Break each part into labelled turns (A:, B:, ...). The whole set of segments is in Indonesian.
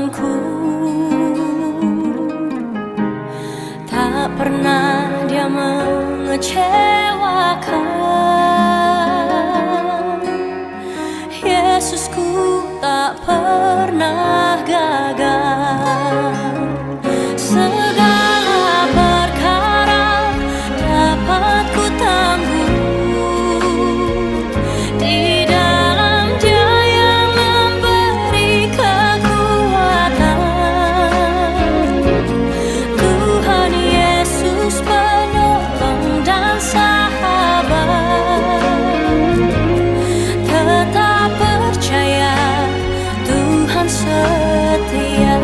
A: Tuhanku. Tak pernah Dia mengecewakan. Yesusku tak pernah gagal. Segala perkara dapat ku tanggung di dalam Dia yang memberi kekuatan. Tuhan Yesus penolong dan sahabat. Tetap percaya Tuhan setia.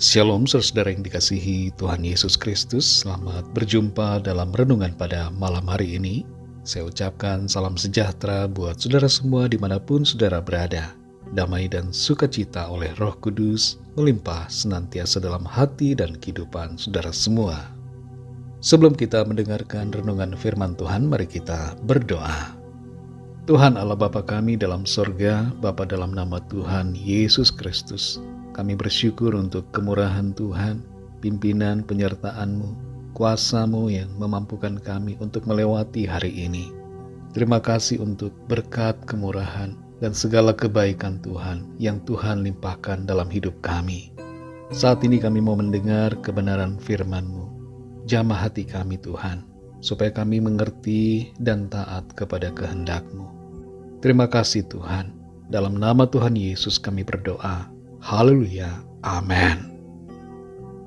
B: Shalom saudara yang dikasihi Tuhan Yesus Kristus. Selamat berjumpa dalam renungan pada malam hari ini. Saya ucapkan salam sejahtera buat saudara semua dimanapun saudara berada. Damai dan sukacita oleh Roh Kudus melimpah senantiasa dalam hati dan kehidupan saudara semua. Sebelum kita mendengarkan renungan firman Tuhan, mari kita berdoa. Tuhan Allah Bapa kami dalam sorga, Bapa dalam nama Tuhan Yesus Kristus, kami bersyukur untuk kemurahan Tuhan, pimpinan penyertaan-Mu, kuasa-Mu yang memampukan kami untuk melewati hari ini. Terima kasih untuk berkat, kemurahan, dan segala kebaikan Tuhan yang Tuhan limpahkan dalam hidup kami. Saat ini kami mau mendengar kebenaran firman-Mu. Jamah hati kami Tuhan, supaya kami mengerti dan taat kepada kehendak-Mu. Terima kasih Tuhan. Dalam nama Tuhan Yesus kami berdoa. Haleluya. Amin.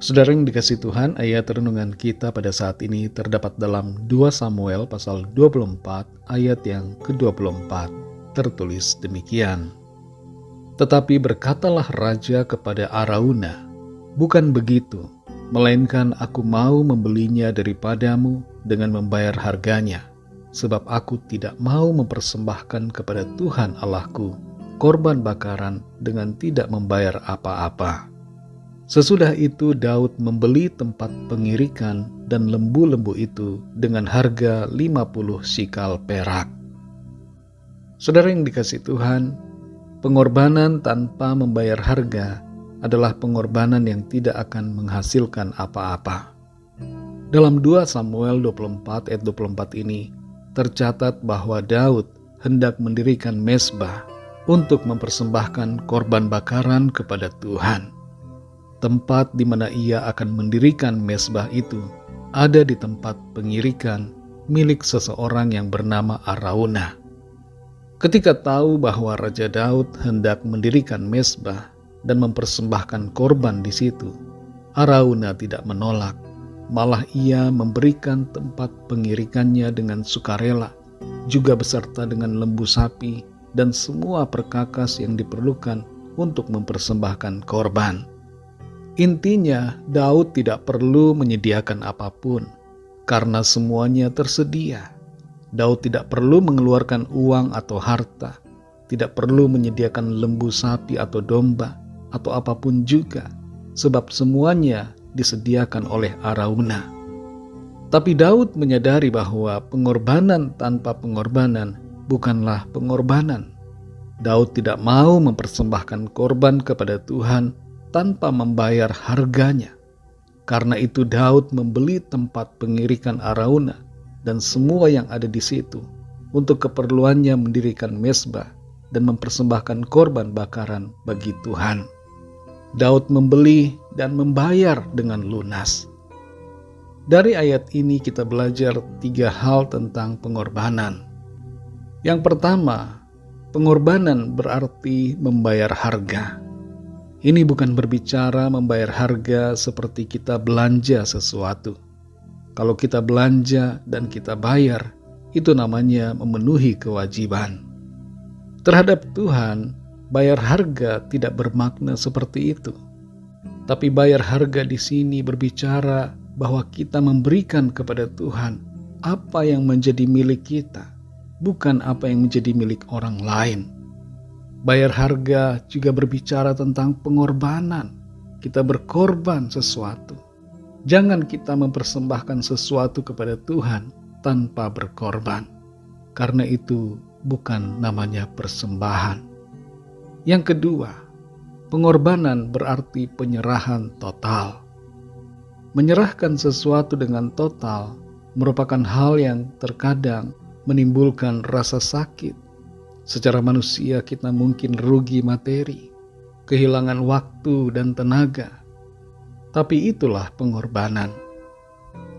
B: Saudara yang dikasihi Tuhan, ayat renungan kita pada saat ini terdapat dalam 2 Samuel pasal 24 ayat yang ke-24. Tertulis demikian. Tetapi berkatalah raja kepada Arauna, Bukan begitu, melainkan aku mau membelinya daripadamu dengan membayar harganya, sebab aku tidak mau mempersembahkan kepada Tuhan Allahku korban bakaran dengan tidak membayar apa-apa. Sesudah itu Daud membeli tempat pengirikan dan lembu-lembu itu dengan harga 50 sikal perak. Saudara yang dikasihi Tuhan, pengorbanan tanpa membayar harga adalah pengorbanan yang tidak akan menghasilkan apa-apa. Dalam 2 Samuel 24 ayat 24 ini tercatat bahwa Daud hendak mendirikan mezbah untuk mempersembahkan korban bakaran kepada Tuhan. Tempat di mana ia akan mendirikan mezbah itu ada di tempat pengirikan milik seseorang yang bernama Araunah. Ketika tahu bahwa Raja Daud hendak mendirikan mezbah dan mempersembahkan korban di situ, Araunah tidak menolak, malah ia memberikan tempat pengirikannya dengan sukarela, juga beserta dengan lembu sapi dan semua perkakas yang diperlukan untuk mempersembahkan korban. Intinya, Daud tidak perlu menyediakan apapun, karena semuanya tersedia. Daud tidak perlu mengeluarkan uang atau harta, tidak perlu menyediakan lembu sapi atau domba, atau apapun juga, sebab semuanya disediakan oleh Araunah. Tapi Daud menyadari bahwa pengorbanan tanpa pengorbanan bukanlah pengorbanan. Daud tidak mau mempersembahkan korban kepada Tuhan tanpa membayar harganya. Karena itu Daud membeli tempat pengirikan Araunah dan semua yang ada di situ untuk keperluannya mendirikan mezbah dan mempersembahkan korban bakaran bagi Tuhan. Daud membeli dan membayar dengan lunas. Dari ayat ini kita belajar 3 hal tentang pengorbanan. Yang pertama, pengorbanan berarti membayar harga. Ini bukan berbicara membayar harga seperti kita belanja sesuatu. Kalau kita belanja dan kita bayar, itu namanya memenuhi kewajiban. Terhadap Tuhan, bayar harga tidak bermakna seperti itu. Tapi bayar harga di sini berbicara bahwa kita memberikan kepada Tuhan apa yang menjadi milik kita, bukan apa yang menjadi milik orang lain. Bayar harga juga berbicara tentang pengorbanan. Kita berkorban sesuatu. Jangan kita mempersembahkan sesuatu kepada Tuhan tanpa berkorban, karena itu bukan namanya persembahan. Yang kedua, pengorbanan berarti penyerahan total. Menyerahkan sesuatu dengan total merupakan hal yang terkadang menimbulkan rasa sakit. Secara manusia kita mungkin rugi materi, kehilangan waktu dan tenaga. Tapi itulah pengorbanan.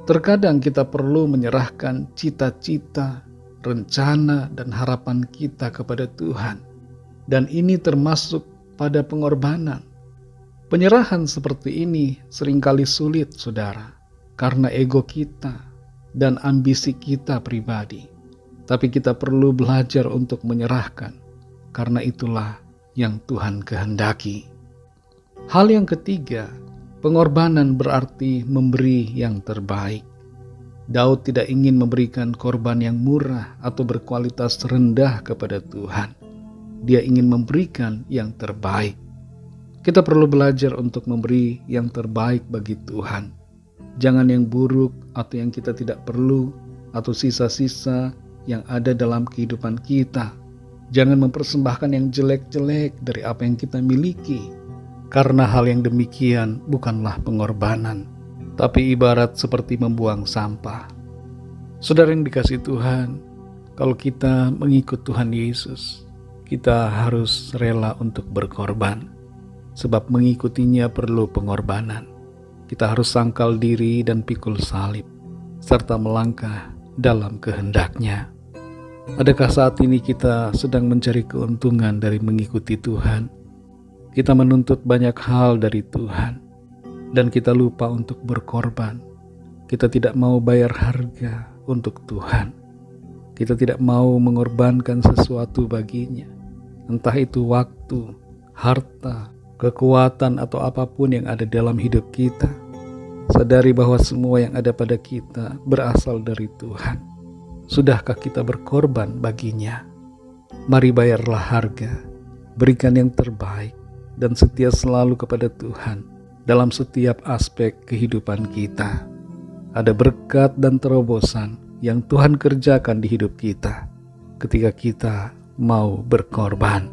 B: Terkadang kita perlu menyerahkan cita-cita, rencana, dan harapan kita kepada Tuhan. Dan ini termasuk pada pengorbanan. Penyerahan seperti ini seringkali sulit, saudara, karena ego kita dan ambisi kita pribadi. Tapi kita perlu belajar untuk menyerahkan, karena itulah yang Tuhan kehendaki. Hal yang ketiga, pengorbanan berarti memberi yang terbaik. Daud tidak ingin memberikan korban yang murah atau berkualitas rendah kepada Tuhan. Dia ingin memberikan yang terbaik. Kita perlu belajar untuk memberi yang terbaik bagi Tuhan. Jangan yang buruk atau yang kita tidak perlu, atau sisa-sisa yang ada dalam kehidupan kita. Jangan mempersembahkan yang jelek-jelek dari apa yang kita miliki, karena hal yang demikian bukanlah pengorbanan, tapi ibarat seperti membuang sampah. Saudara yang dikasihi Tuhan, kalau kita mengikut Tuhan Yesus, kita harus rela untuk berkorban, sebab mengikutinya perlu pengorbanan. Kita harus sangkal diri dan pikul salib, serta melangkah dalam kehendak-Nya. Adakah saat ini kita sedang mencari keuntungan dari mengikuti Tuhan? Kita menuntut banyak hal dari Tuhan, dan kita lupa untuk berkorban. Kita tidak mau bayar harga untuk Tuhan. Kita tidak mau mengorbankan sesuatu baginya, entah itu waktu, harta, kekuatan atau apapun yang ada dalam hidup kita. Sadari bahwa semua yang ada pada kita berasal dari Tuhan. Sudahkah kita berkorban baginya? Mari bayarlah harga, berikan yang terbaik, dan setia selalu kepada Tuhan dalam setiap aspek kehidupan kita. Ada berkat dan terobosan yang Tuhan kerjakan di hidup kita ketika kita mau berkorban.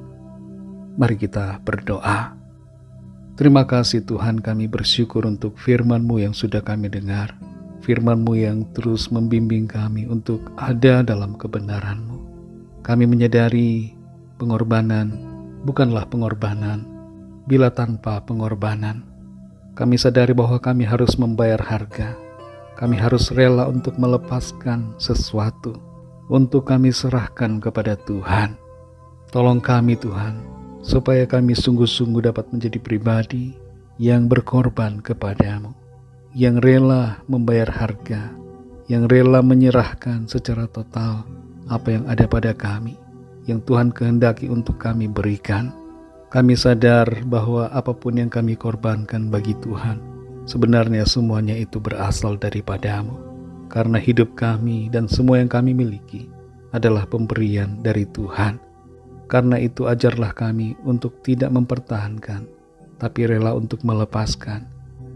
B: Mari kita berdoa. Terima kasih Tuhan, kami bersyukur untuk firman-Mu yang sudah kami dengar. Firman-Mu yang terus membimbing kami untuk ada dalam kebenaran-Mu. Kami menyadari pengorbanan bukanlah pengorbanan bila tanpa pengorbanan. Kami sadari bahwa kami harus membayar harga. Kami harus rela untuk melepaskan sesuatu, untuk kami serahkan kepada Tuhan. Tolong kami Tuhan, supaya kami sungguh-sungguh dapat menjadi pribadi yang berkorban kepadamu, yang rela membayar harga, yang rela menyerahkan secara total apa yang ada pada kami, yang Tuhan kehendaki untuk kami berikan. Kami sadar bahwa apapun yang kami korbankan bagi Tuhan, sebenarnya semuanya itu berasal daripadamu, karena hidup kami dan semua yang kami miliki adalah pemberian dari Tuhan. Karena itu ajarlah kami untuk tidak mempertahankan, tapi rela untuk melepaskan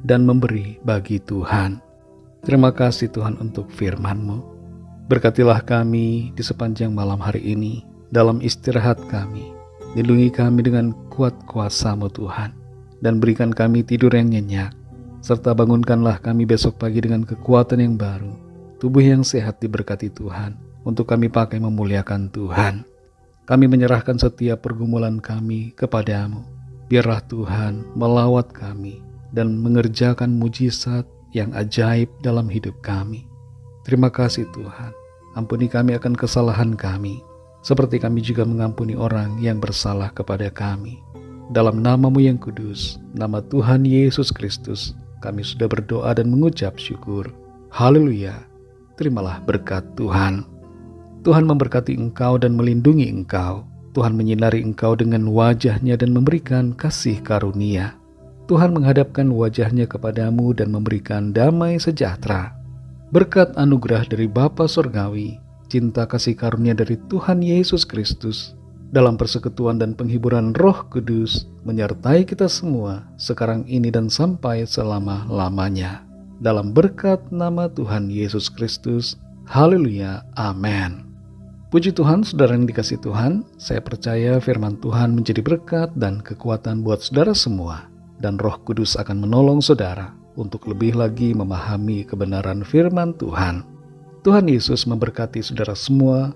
B: dan memberi bagi Tuhan. Terima kasih Tuhan untuk firman-Mu. Berkatilah kami di sepanjang malam hari ini, dalam istirahat kami. Lindungi kami dengan kuat kuasa-Mu Tuhan, dan berikan kami tidur yang nyenyak, serta bangunkanlah kami besok pagi dengan kekuatan yang baru, tubuh yang sehat diberkati Tuhan, untuk kami pakai memuliakan Tuhan. Kami menyerahkan setiap pergumulan kami kepadamu. Biarlah Tuhan melawat kami dan mengerjakan mujizat yang ajaib dalam hidup kami. Terima kasih Tuhan. Ampuni kami akan kesalahan kami, seperti kami juga mengampuni orang yang bersalah kepada kami. Dalam nama-Mu yang kudus, nama Tuhan Yesus Kristus, kami sudah berdoa dan mengucap syukur. Haleluya. Terimalah berkat Tuhan. Tuhan memberkati engkau dan melindungi engkau. Tuhan menyinari engkau dengan wajah-Nya dan memberikan kasih karunia. Tuhan menghadapkan wajah-Nya kepadamu dan memberikan damai sejahtera. Berkat anugerah dari Bapa Surgawi, cinta kasih karunia dari Tuhan Yesus Kristus, dalam persekutuan dan penghiburan Roh Kudus, menyertai kita semua sekarang ini dan sampai selama-lamanya. Dalam berkat nama Tuhan Yesus Kristus. Haleluya. Amin. Puji Tuhan, saudara yang dikasihi Tuhan, saya percaya firman Tuhan menjadi berkat dan kekuatan buat saudara semua, dan Roh Kudus akan menolong saudara untuk lebih lagi memahami kebenaran firman Tuhan. Tuhan Yesus memberkati saudara semua.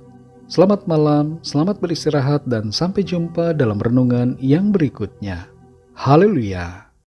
B: Selamat malam, selamat beristirahat, dan sampai jumpa dalam renungan yang berikutnya. Haleluya.